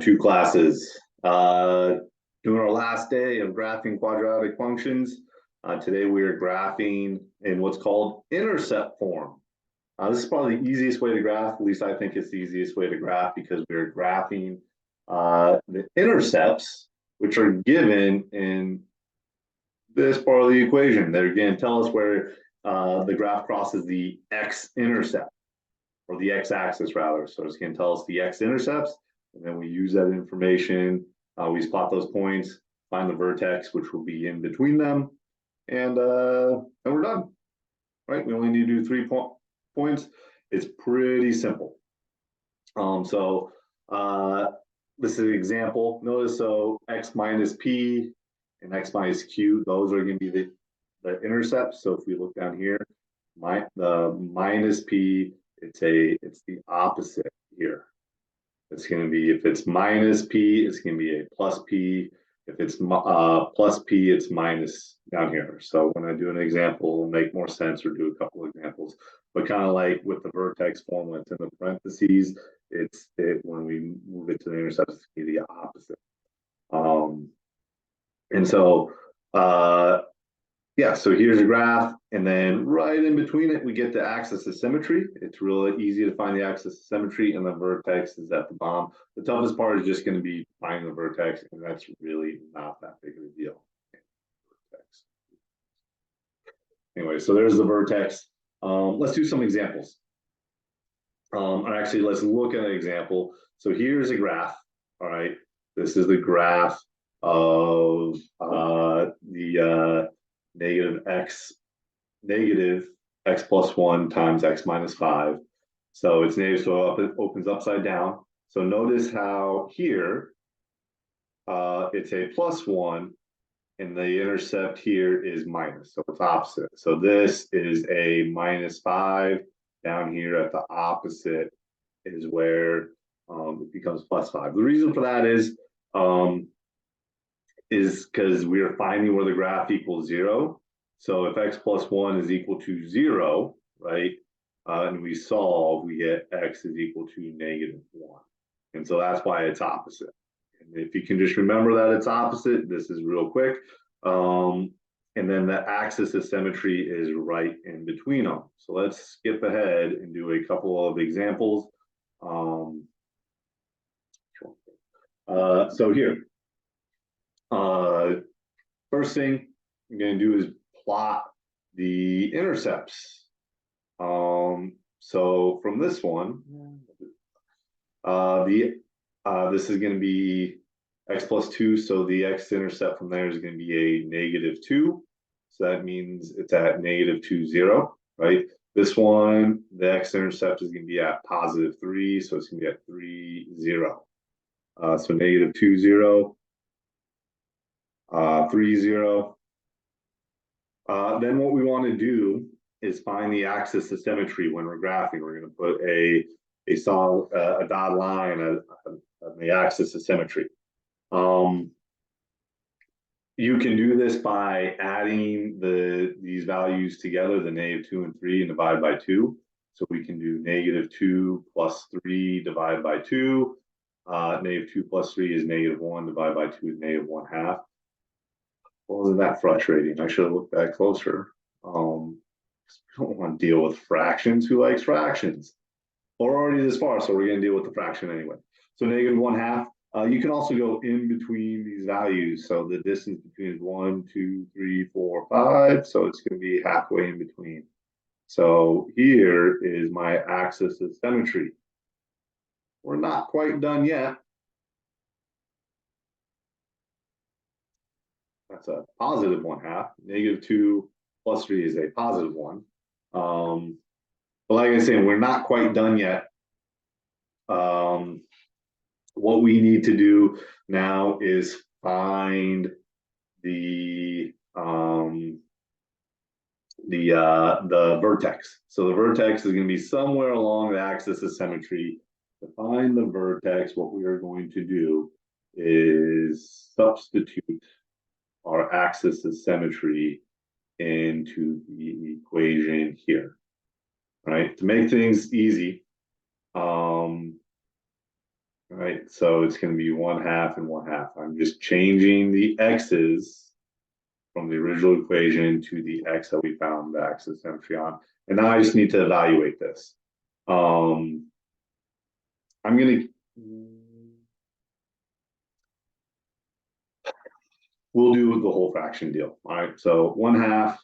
IM2 classes. Doing our last day of graphing quadratic functions. Today we are graphing in what's called intercept form. This is probably the easiest way to graph, at least I think it's the easiest way to graph because we're graphing the intercepts, which are given in this part of the equation. They're going to tell us where the graph crosses the x-intercept, or the x-axis rather. So it's going to tell us the x-intercepts, and then we use that information. We spot those points, find the vertex, which will be in between them, and we're done. Right? We only need to do 3 points. It's pretty simple. This is an example. Notice, so x minus p and x minus q, those are going to be the intercepts. So if we look down here, the minus p, it's the opposite here. It's going to be, if it's minus p, it's going to be a plus p. If it's plus p, it's minus down here. So when I do an example, it'll make more sense, or do a couple examples. But kind of like with the vertex form, when it's in the parentheses, when we move it to the intercepts, it's going to be the opposite. Yeah, so here's a graph, and then right in between it, we get the axis of symmetry. It's really easy to find the axis of symmetry, and the vertex is at the bottom. The toughest part is just going to be finding the vertex, and that's really not that big of a deal. Anyway, so there's the vertex. Let's do some examples. Actually, let's look at an example. So here's a graph. All right, this is the graph of the negative x plus 1 times x minus 5. So it's negative, so it opens upside down. So notice how here it's a plus 1, and the intercept here is minus, so it's opposite. So this is a minus 5. Down here at the opposite is where it becomes plus 5. The reason for that is because we are finding where the graph equals 0. So if x plus 1 is equal to 0, right, and we solve, we get x is equal to negative 1. And so that's why it's opposite. And if you can just remember that it's opposite, this is real quick. And then the axis of symmetry is right in between them. So let's skip ahead and do a couple of examples. So here, first thing I'm going to do is plot the intercepts. So from this one, this is going to be x plus 2, so the x-intercept from there is going to be a negative 2. So that means it's at negative 2, 0, right? This one, the x-intercept is going to be at positive 3, so it's going to be at 3, 0. So negative 2, 0, 3, 0. Then what we want to do is find the axis of symmetry when we're graphing. We're going to put a dotted line on the axis of symmetry. You can do this by adding these values together, the negative 2 and 3, and divide by 2. So we can do negative 2 plus 3 divided by 2. Negative 2 plus 3 is negative 1 divided by 2 is negative 1/2. Well, isn't that frustrating? I should have looked at closer. I don't want to deal with fractions. Who likes fractions? We're already this far, so we're going to deal with the fraction anyway. So negative 1/2. You can also go in between these values. So the distance between is 1, 2, 3, 4, 5. So it's going to be halfway in between. So here is my axis of symmetry. We're not quite done yet. That's a positive 1/2. Negative 2 plus 3 is a positive 1. But like I said, we're not quite done yet. What we need to do now is find the vertex. So the vertex is going to be somewhere along the axis of symmetry. To find the vertex, what we are going to do is substitute our axis of symmetry into the equation here. Right? To make things easy, All right, so it's going to be 1/2 and 1/2. I'm just changing the x's from the original equation to the x that we found the axis symmetry on. And now I just need to evaluate this. I'm going to, we'll do the whole fraction deal. All right, so 1/2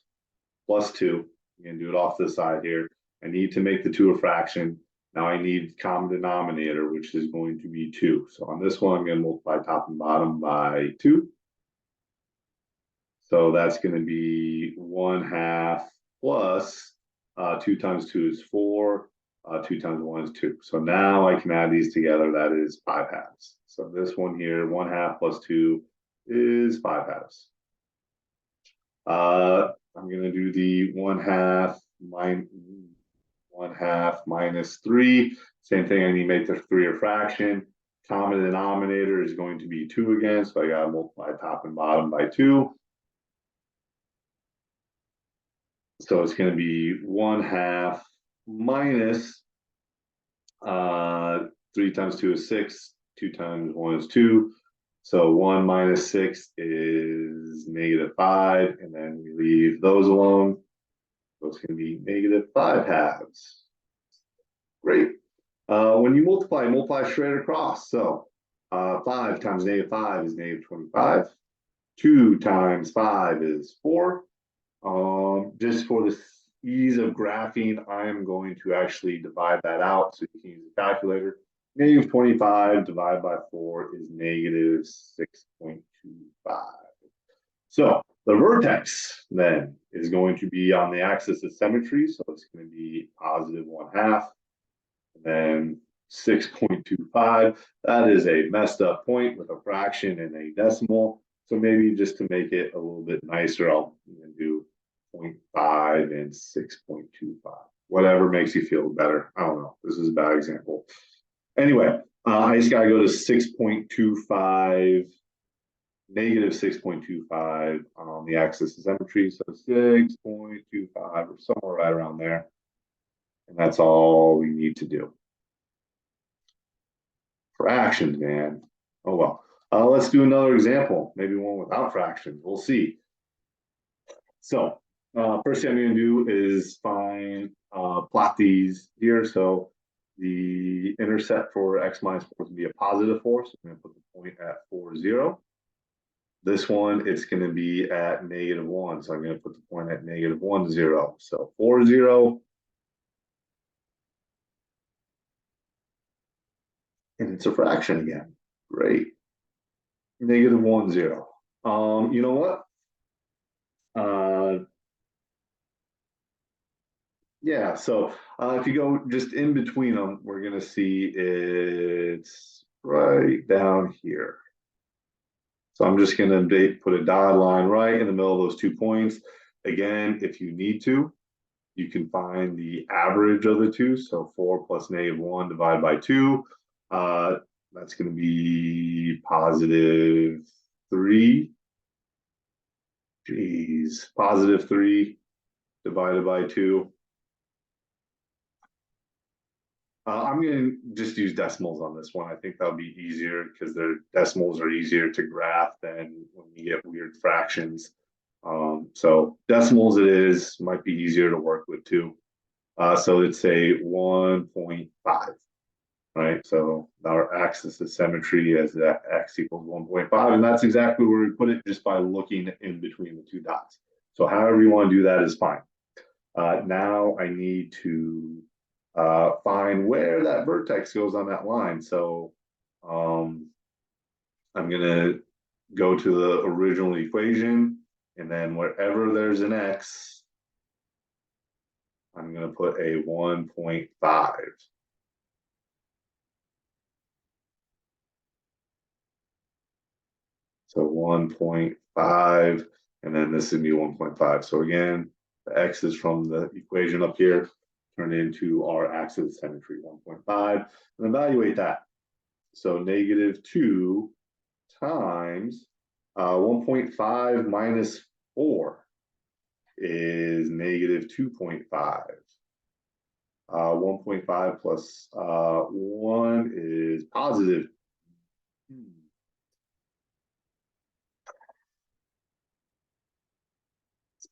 plus 2. I'm going to do it off the side here. I need to make the 2 a fraction. Now I need common denominator, which is going to be 2. So on this one, I'm going to multiply top and bottom by 2. So that's going to be 1/2 plus 2 times 2 is 4. 2 times 1 is 2. So now I can add these together. That is 5/2. So this one here, 1/2 plus 2 is 5/2. I'm going to do the 1/2 minus 3. Same thing, I need to make the 3 a fraction. Common denominator is going to be 2 again, so I got to multiply top and bottom by 2. So it's going to be 1/2 minus 3 times 2 is 6. 2 times 1 is 2. So 1 minus 6 is -5. And then we leave those alone. So it's going to be -5/2. Great. When you multiply straight across. So 5 times -5 is -25. 2 times 5 is 4. Just for the ease of graphing, I am going to actually divide that out so you can use a calculator. -25 divided by 4 is -6.25. So the vertex then is going to be on the axis of symmetry. So it's going to be positive 1/2, and then 6.25. That is a messed up point with a fraction and a decimal. So maybe just to make it a little bit nicer, I'll do 0.5 and 6.25. Whatever makes you feel better. I don't know. This is a bad example. Anyway, I just got to go to 6.25, -6.25 on the axis of symmetry. So 6.25 or somewhere right around there. And that's all we need to do. Fractions, man. Oh, well. Let's do another example. Maybe one without fractions. We'll see. So first thing I'm going to do is plot these here. So the intercept for x minus 4 is going to be a positive 4. So I'm going to put the point at 4, 0. This one, it's going to be at -1. So I'm going to put the point at -1, 0. So 4, 0. And it's a fraction again. Great. -1, 0. You know what? Yeah, so if you go just in between them, we're going to see it's right down here. So I'm just going to put a dotted line right in the middle of those 2 points. Again, if you need to, you can find the average of the two. So 4 plus -1 divided by 2. That's going to be positive 3. Geez, positive 3 divided by 2. I'm going to just use decimals on this one. I think that'll be easier because their decimals are easier to graph than when you get weird fractions. So decimals it is, might be easier to work with too. So it's a 1.5, right? So our axis of symmetry as that x equals 1.5, and that's exactly where we put it just by looking in between the 2 dots. So however you want to do that is fine. Now I need to find where that vertex goes on that line. So I'm going to go to the original equation, and then wherever there's an x, I'm going to put a 1.5. So 1.5, and then this would be 1.5. So again, the x is from the equation up here, turn into our axis of symmetry, 1.5, and evaluate that. So -2 times 1.5 minus 4 is -2.5. 1.5 plus 1 is positive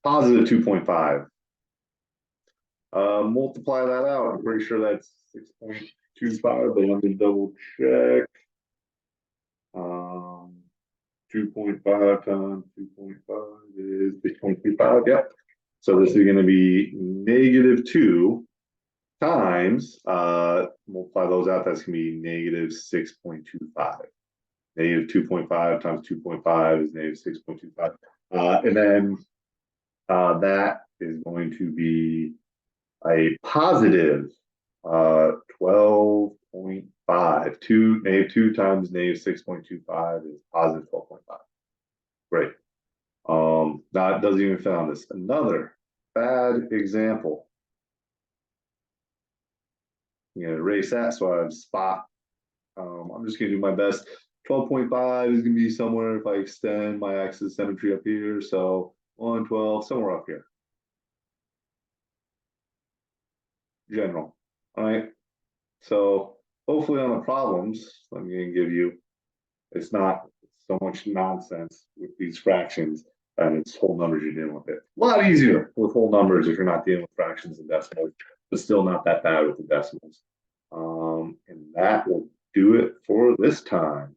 positive 2.5. Multiply that out. I'm pretty sure that's 6.25, but let me double check. 2.5 times 2.5 is 6.25. Yep. So this is going to be -2 times, multiply those out, that's going to be -6.25. -2.5 times 2.5 is -6.25. And then that is going to be a positive 12.5. -2 times -6.25 is positive 12.5. Great. That doesn't even fit on this. Another bad example. I'm going to erase that so I have spot. I'm just going to do my best. 12.5 is going to be somewhere if I extend my axis symmetry up here. So 112, somewhere up here. General. All right. So hopefully on the problems I'm going to give you, it's not so much nonsense with these fractions and it's whole numbers you're dealing with it. A lot easier with whole numbers if you're not dealing with fractions and decimals, but still not that bad with the decimals. And that will do it for this time.